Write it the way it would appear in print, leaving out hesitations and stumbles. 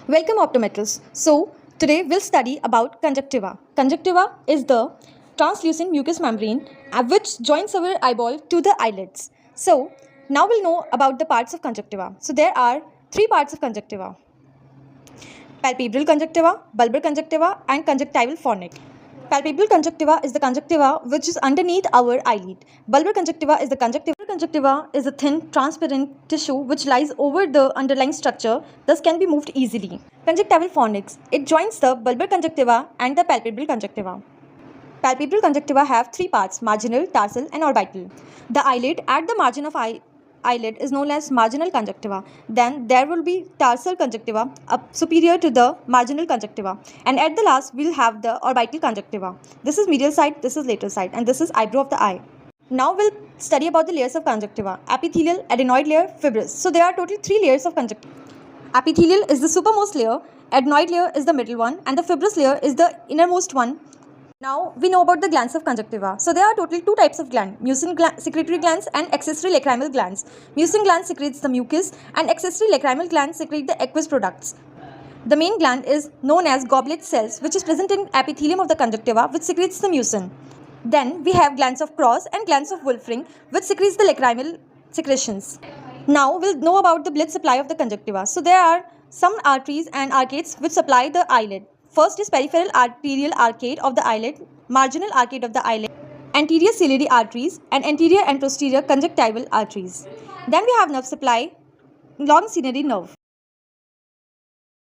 Welcome optometrists. So today we'll study about conjunctiva. Conjunctiva is the translucent mucous membrane which joins our eyeball to the eyelids. So now we'll know about the parts of conjunctiva. So there are three parts of conjunctiva: palpebral conjunctiva, bulbar conjunctiva, and conjunctival fornix. Palpebral conjunctiva is the conjunctiva which is underneath our eyelid. Bulbar conjunctiva is the conjunctiva. Conjunctiva is a thin, transparent tissue which lies over the underlying structure, thus can be moved easily. Conjunctival fornix. It joins the bulbar conjunctiva and the palpebral conjunctiva. Palpebral conjunctiva have three parts: marginal, tarsal, and orbital. The eyelid at the margin of eyelid is known as marginal conjunctiva. Then there will be tarsal conjunctiva superior to the marginal conjunctiva, and at the last we'll have the orbital conjunctiva. This is medial side, this is lateral side, and this is eyebrow of the eye. Now we'll study about the layers of conjunctiva: epithelial, adenoid layer, fibrous. So there are total three layers of conjunctiva. Epithelial is the supermost layer, adenoid layer is the middle one, and the fibrous layer is the innermost one. Now we know about the glands of conjunctiva. So there are total two types of gland: mucin secretory glands and accessory lacrimal glands. Mucin gland secretes the mucus and accessory lacrimal glands secrete the aqueous products. The main gland is known as goblet cells, which is present in epithelium of the conjunctiva, which secretes the mucin. Then we have glands of Cross and glands of Wolfram, which secretes the lacrimal secretions. Now we'll know about the blood supply of the conjunctiva. So there are some arteries and arcades which supply the eyelid. First is peripheral arterial arcade of the eyelid, marginal arcade of the eyelid, anterior ciliary arteries, and anterior and posterior conjunctival arteries. Then we have nerve supply, long ciliary nerve.